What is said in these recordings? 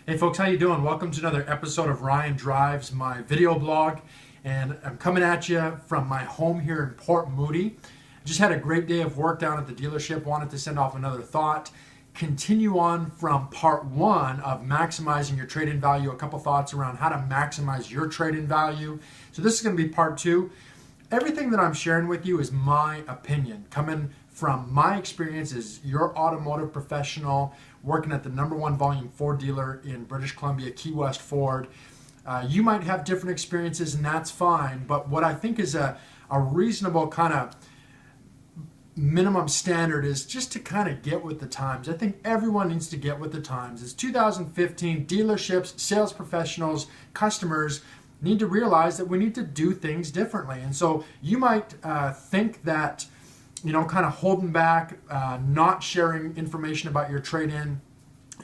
Hey folks, how you doing? Welcome to another episode of Ryan Drives, my video blog, and I'm coming at you from my home here in Port Moody. Just had a great day of work down at the dealership. Wanted to send off another thought. Continue on from part one of maximizing your trade-in value. A couple thoughts around how to maximize your trade-in value. So this is going to be part two. Everything that I'm sharing with you is my opinion, coming from my experience as your automotive professional, working at the #1 volume Ford dealer in British Columbia, Key West Ford. You might have different experiences, and that's fine, but what I think is a reasonable kind of minimum standard is just to kind of get with the times. I think everyone needs to get with the times. It's 2015. Dealerships, sales professionals, customers need to realize that we need to do things differently. And so you might think that, kind of holding back, not sharing information about your trade-in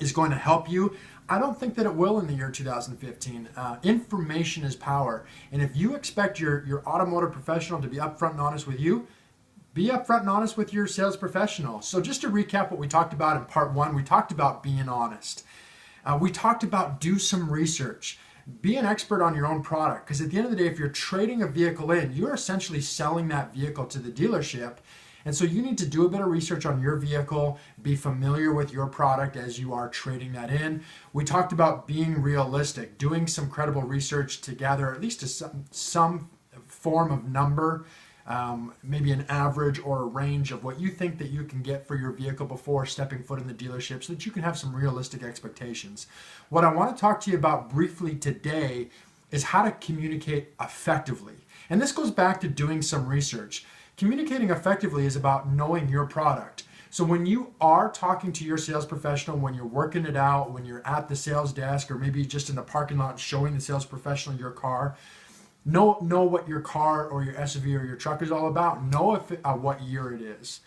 is going to help you. I don't think that it will in the year 2015. Information is power. And if you expect your automotive professional to be upfront and honest with you, be upfront and honest with your sales professional. So just to recap what we talked about in part one, we talked about being honest. We talked about do some research. Be an expert on your own product, because at the end of the day, if you're trading a vehicle in, you're essentially selling that vehicle to the dealership. And so you need to do a bit of research on your vehicle, be familiar with your product as you are trading that in. We talked about being realistic, doing some credible research to gather at least some form of number, maybe an average or a range of what you think that you can get for your vehicle before stepping foot in the dealership, so that you can have some realistic expectations. What I want to talk to you about briefly today is how to communicate effectively. And this goes back to doing some research. Communicating effectively is about knowing your product. So when you are talking to your sales professional, when you're working it out, when you're at the sales desk, or maybe just in the parking lot showing the sales professional your car, know what your car or your SUV or your truck is all about. Know what year it is.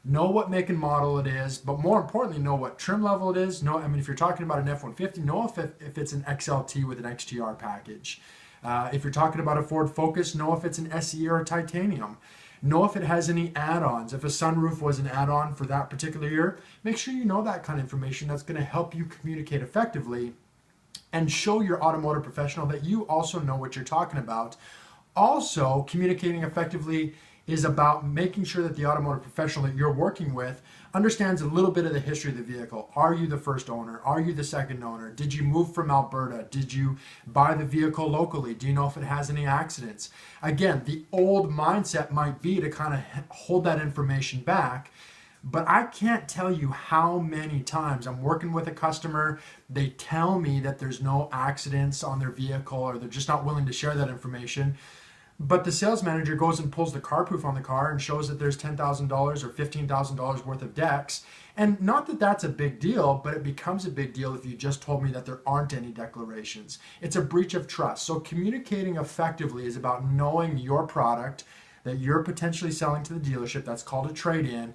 Know what make and model it is, but more importantly, know what trim level it is. If you're talking about an F-150, know if it's an XLT with an XTR package. If you're talking about a Ford Focus, know if it's an SE or a titanium. Know if it has any add-ons. If a sunroof was an add-on for that particular year, make sure you know that kind of information. That's going to help you communicate effectively and show your automotive professional that you also know what you're talking about. Also, communicating effectively is about making sure that the automotive professional that you're working with understands a little bit of the history of the vehicle. Are you the first owner? Are you the second owner? Did you move from Alberta? Did you buy the vehicle locally? Do you know if it has any accidents? Again, the old mindset might be to kind of hold that information back, but I can't tell you how many times I'm working with a customer, they tell me that there's no accidents on their vehicle, or they're just not willing to share that information. But the sales manager goes and pulls the car proof on the car and shows that there's $10,000 or $15,000 worth of decks. And not that that's a big deal, but it becomes a big deal if you just told me that there aren't any declarations. It's a breach of trust. So communicating effectively is about knowing your product that you're potentially selling to the dealership. That's called a trade-in.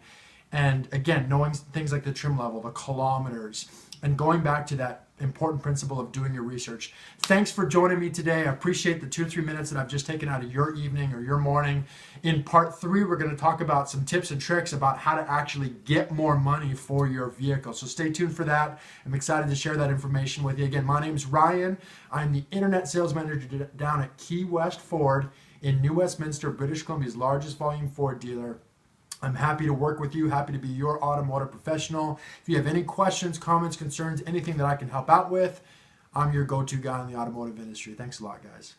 And again, knowing things like the trim level, the kilometers, and going back to that important principle of doing your research. Thanks for joining me today. I appreciate the 2 or 3 minutes that I've just taken out of your evening or your morning. In part 3, we're going to talk about some tips and tricks about how to actually get more money for your vehicle. So stay tuned for that. I'm excited to share that information with you. Again, my name's Ryan. I'm the Internet Sales Manager down at Key West Ford in New Westminster, British Columbia's largest volume Ford dealer. I'm happy to work with you, happy to be your automotive professional. If you have any questions, comments, concerns, anything that I can help out with, I'm your go-to guy in the automotive industry. Thanks a lot, guys.